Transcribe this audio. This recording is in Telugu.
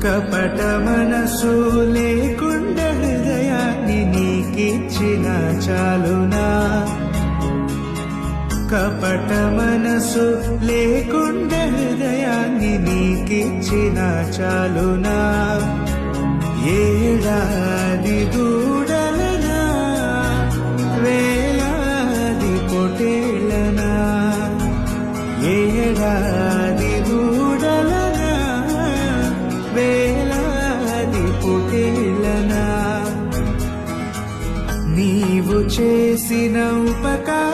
కపట మనసు లేకుండా హృదయాన్ని నీకిచ్చిన చాలునా, కపట మనసు లేకుండా హృదయాన్ని నీకిచ్చిన చాలునా. ఏడాది దూడలనా వేలాది పొటేళ్ళనా, ఏడాది దూడలనా వేలాది పొటేళ్ళనా. నీవు చేసిన ఉపకారం